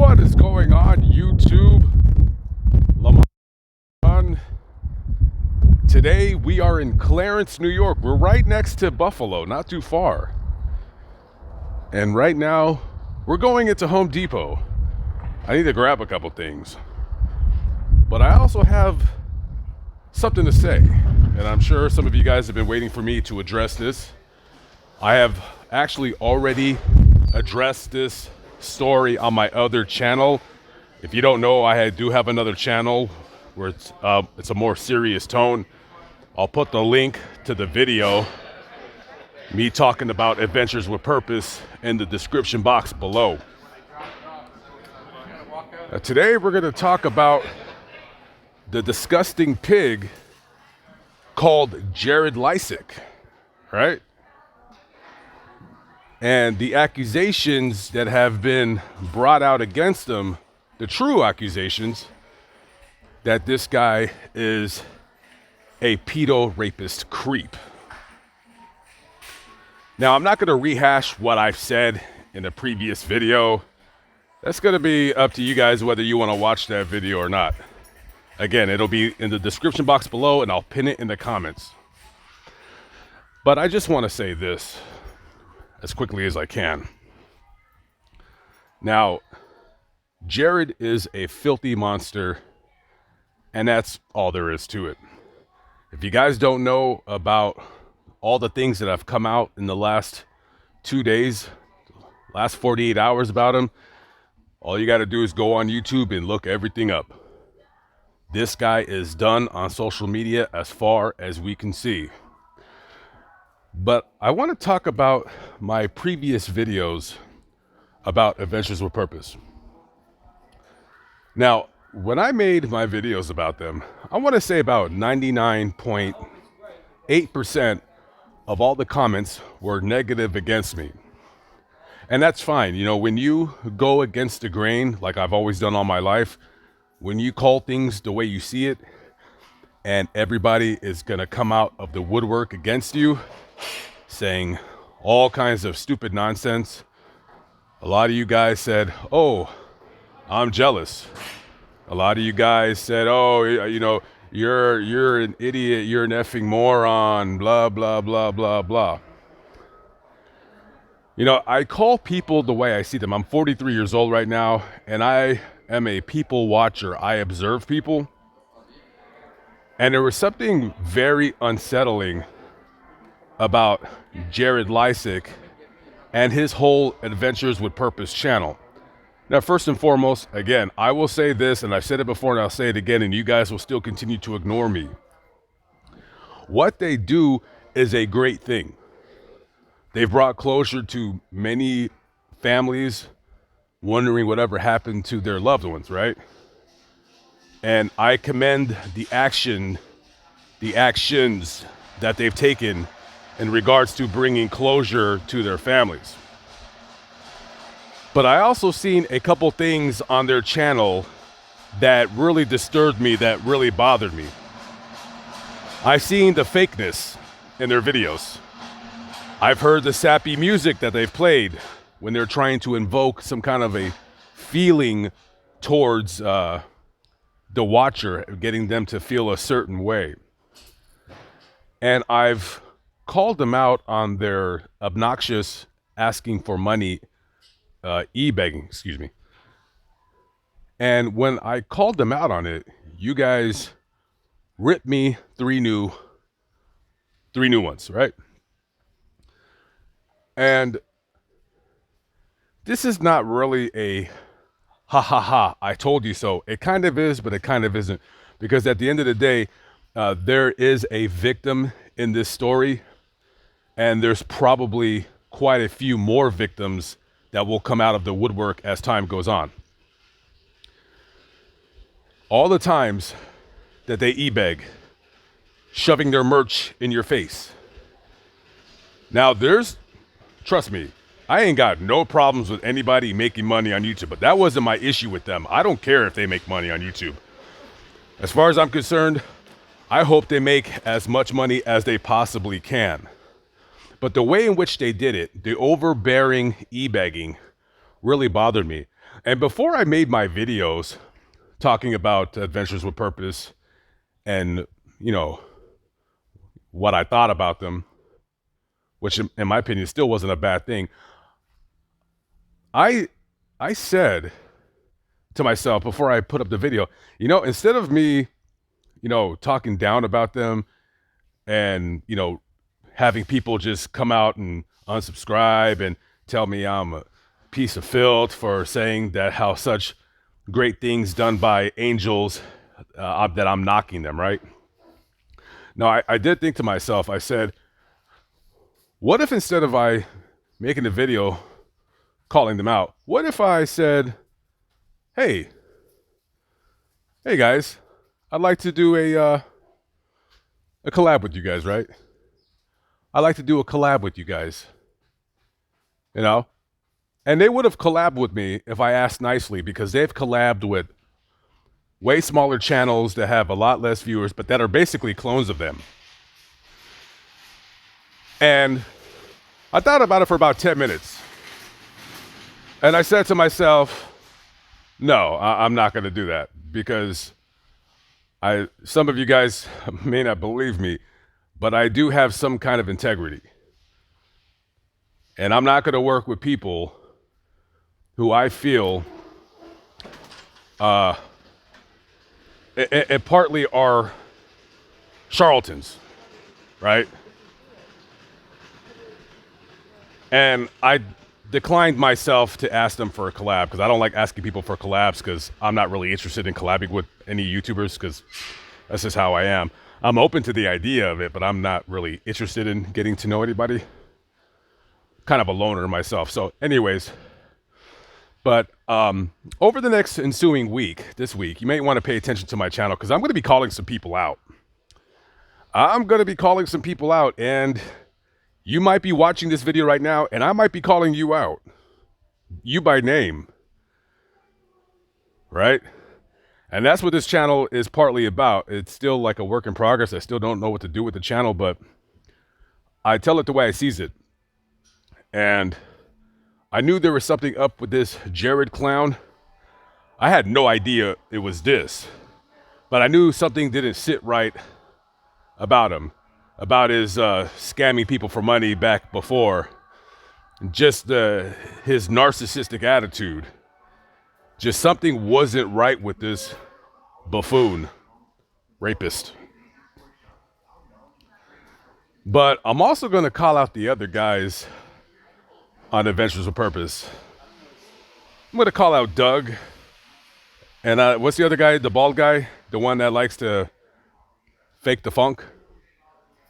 What is going on, YouTube? Lamont. Today we are in Clarence, New York. We're right next to Buffalo, not too far. And right now we're going into Home Depot. I need to grab a couple things. But I also have something to say. And I'm sure some of you guys have been waiting for me to address this. I have actually already addressed this story on my other channel. If you don't know, I do have another channel where it's a more serious tone. I'll put the link to the video, me talking about Adventures with Purpose, in the description box below. Today we're going to talk about the disgusting pig called Jared Lysick, right? And the accusations that have been brought out against him, the true accusations, that this guy is a pedo rapist creep. Now, I'm not going to rehash what I've said in a previous video. That's going to be up to you guys whether you want to watch that video or not. Again, it'll be in the description box below and I'll pin it in the comments. But I just want to say this as quickly as I can. Now, Jared is a filthy monster, and that's all there is to it. If you guys don't know about all the things that have come out in the last 2 days, last 48 hours about him, all you got to do is go on YouTube and look everything up. This guy is done on social media as far as we can see. But I want to talk about my previous videos about Adventures with Purpose. Now, when I made my videos about them, I want to say about 99.8% of all the comments were negative against me. And that's fine. You know, when you go against the grain, like I've always done all my life, when you call things the way you see it, and everybody is going to come out of the woodwork against you, saying all kinds of stupid nonsense. A lot of you guys said, "Oh, I'm jealous." A lot of you guys said, "Oh, you know, you're an idiot, you're an effing moron, blah, blah, blah, blah, blah." You know, I call people the way I see them. I'm 43 years old right now, and I am a people watcher. I observe people. And there was something very unsettling about Jared Lysick and his whole Adventures with Purpose channel. Now, first and foremost, again, I will say this, and I've said it before and I'll say it again, and you guys will still continue to ignore me. What they do is a great thing. They've brought closure to many families wondering whatever happened to their loved ones, right? And I commend the actions that they've taken in regards to bringing closure to their families. But I also seen a couple things on their channel that really disturbed me, that really bothered me. I've seen the fakeness in their videos. I've heard the sappy music that they've played when they're trying to invoke some kind of a feeling towards the watcher, getting them to feel a certain way. And I've called them out on their obnoxious asking for money, e-begging, excuse me. And when I called them out on it, you guys ripped me three new ones, right? And this is not really a ha ha ha, I told you so. It kind of is, but it kind of isn't. Because at the end of the day, there is a victim in this story, and there's probably quite a few more victims that will come out of the woodwork as time goes on. All the times that they e-beg, shoving their merch in your face. Now trust me, I ain't got no problems with anybody making money on YouTube, but that wasn't my issue with them. I don't care if they make money on YouTube. As far as I'm concerned, I hope they make as much money as they possibly can. But the way in which they did it, the overbearing e-begging, really bothered me. And before I made my videos talking about Adventures with Purpose and, you know, what I thought about them, which in my opinion still wasn't a bad thing, I said to myself before I put up the video, you know, instead of me, you know, talking down about them and, you know, having people just come out and unsubscribe and tell me I'm a piece of filth for saying that how such great things done by angels, that I'm knocking them, right? No, I did think to myself, I said, what if instead of I making a video calling them out, what if I said, hey guys, I'd like to do a collab with you guys, right? I'd like to do a collab with you guys, you know? And they would have collabed with me if I asked nicely, because they've collabed with way smaller channels that have a lot less viewers, but that are basically clones of them. And I thought about it for about 10 minutes. And I said to myself, no, I'm not going to do that, because some of you guys may not believe me, but I do have some kind of integrity. And I'm not going to work with people who I feel it partly are charlatans, right? And I declined myself to ask them for a collab, because I don't like asking people for collabs, because I'm not really interested in collabing with any YouTubers, because that's just how I am. I'm open to the idea of it, but I'm not really interested in getting to know anybody. Kind of a loner myself. So anyways, but over the next ensuing week, this week, you may want to pay attention to my channel, because I'm going to be calling some people out. And you might be watching this video right now, and I might be calling you out. You by name. Right? And that's what this channel is partly about. It's still like a work in progress. I still don't know what to do with the channel, but I tell it the way I sees it. And I knew there was something up with this Jared clown. I had no idea it was this, but I knew something didn't sit right about him, about his scamming people for money back before. Just his narcissistic attitude. Just something wasn't right with this buffoon, rapist. But I'm also going to call out the other guys on Adventures with Purpose. I'm going to call out Doug. And what's the other guy, the bald guy? The one that likes to fake the funk?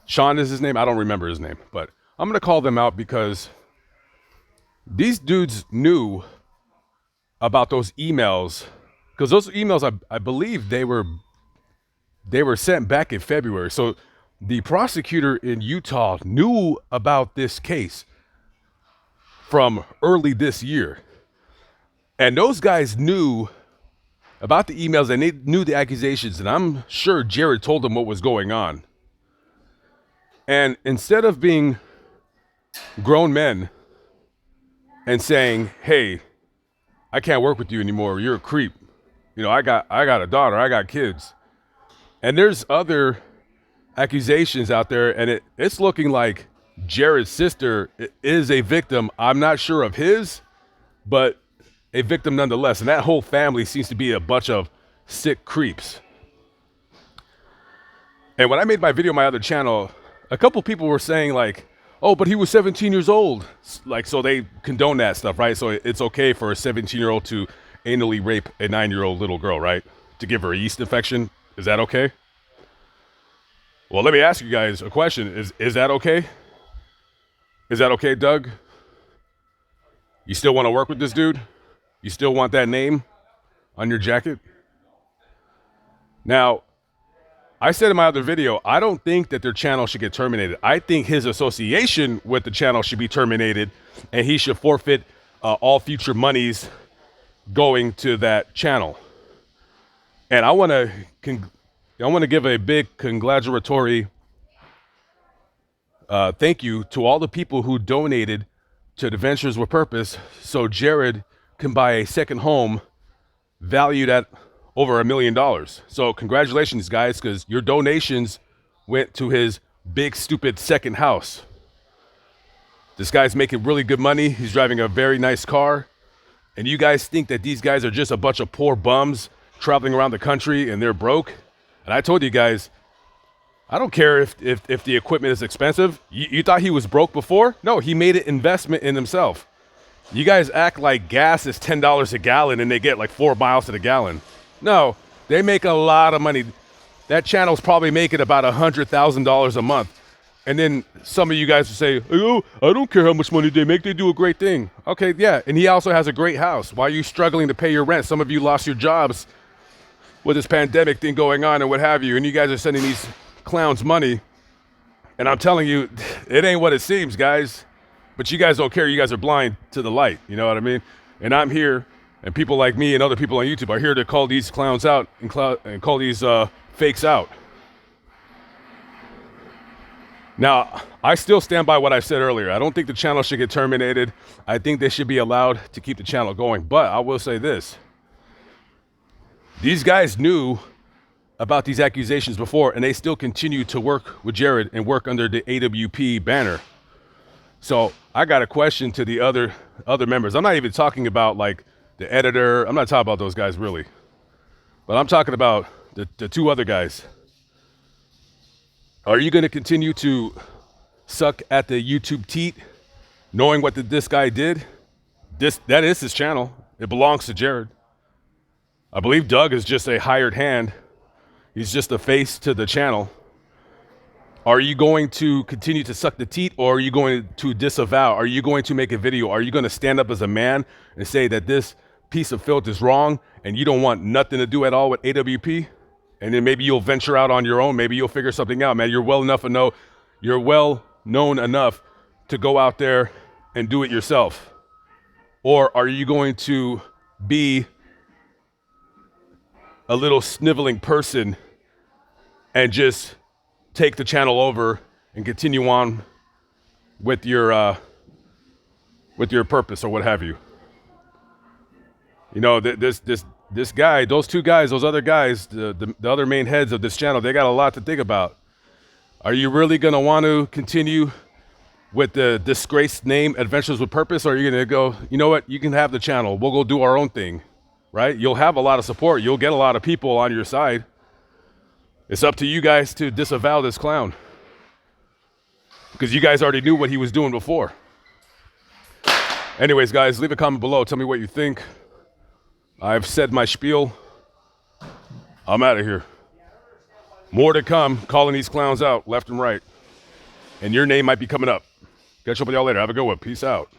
Sean is his name? I don't remember his name. But I'm going to call them out, because these dudes knew about those emails. Because those emails, I believe they were sent back in February. So the prosecutor in Utah knew about this case from early this year. And those guys knew about the emails, and they knew the accusations, and I'm sure Jared told them what was going on. And instead of being grown men and saying, hey, I can't work with you anymore, you're a creep. You know, I got a daughter, I got kids. And there's other accusations out there, and it's looking like Jared's sister is a victim. I'm not sure of his, but a victim nonetheless. And that whole family seems to be a bunch of sick creeps. And when I made my video on my other channel, a couple people were saying like, oh, but he was 17 years old. Like, so they condone that stuff, right? So it's okay for a 17-year-old to anally rape a 9-year-old little girl, right? To give her a yeast infection. Is that okay? Well, let me ask you guys a question. Is that okay? Is that okay, Doug? You still want to work with this dude? You still want that name on your jacket? Now, I said in my other video, I don't think that their channel should get terminated. I think his association with the channel should be terminated, and he should forfeit all future monies going to that channel. And I want to give a big congratulatory thank you to all the people who donated to Adventures with Purpose, so Jared can buy a second home valued at over $1 million. So congratulations, guys, because your donations went to his big, stupid second house. This guy's making really good money. He's driving a very nice car. And you guys think that these guys are just a bunch of poor bums traveling around the country and they're broke? And I told you guys, I don't care if the equipment is expensive. You thought he was broke before? No, he made an investment in himself. You guys act like gas is $10 a gallon and they get like 4 miles to the gallon. No, they make a lot of money. That channel's probably making about $100,000 a month. And then some of you guys will say, oh, I don't care how much money they make. They do a great thing. Okay, yeah, and he also has a great house. Why are you struggling to pay your rent? Some of you lost your jobs with this pandemic thing going on and what have you, and you guys are sending these clowns money. And I'm telling you, it ain't what it seems, guys. But you guys don't care. You guys are blind to the light. You know what I mean? And I'm here, and people like me and other people on YouTube are here to call these clowns out and call these fakes out. Now, I still stand by what I said earlier. I don't think the channel should get terminated. I think they should be allowed to keep the channel going. But I will say this. These guys knew about these accusations before, and they still continue to work with Jared and work under the AWP banner. So I got a question to the other members. I'm not even talking about like the editor. I'm not talking about those guys really. But I'm talking about the 2 other guys. Are you going to continue to suck at the YouTube teat, knowing what this guy did? That is his channel. It belongs to Jared. I believe Doug is just a hired hand. He's just a face to the channel. Are you going to continue to suck the teat, or are you going to disavow? Are you going to make a video? Are you going to stand up as a man and say that this piece of filth is wrong and you don't want nothing to do at all with AWP? And then maybe you'll venture out on your own. Maybe you'll figure something out, man. You're well known enough to go out there and do it yourself. Or are you going to be a little sniveling person and just take the channel over and continue on with your purpose or what have you? You know, this guy, those 2 guys, those other guys, the other main heads of this channel, they got a lot to think about. Are you really going to want to continue with the disgraced name Adventures with Purpose, or are you going to go, you know what, you can have the channel. We'll go do our own thing, right? You'll have a lot of support. You'll get a lot of people on your side. It's up to you guys to disavow this clown, because you guys already knew what he was doing before. Anyways, guys, leave a comment below. Tell me what you think. I've said my spiel. I'm out of here. More to come, calling these clowns out left and right. And your name might be coming up. Catch up with y'all later. Have a good one. Peace out.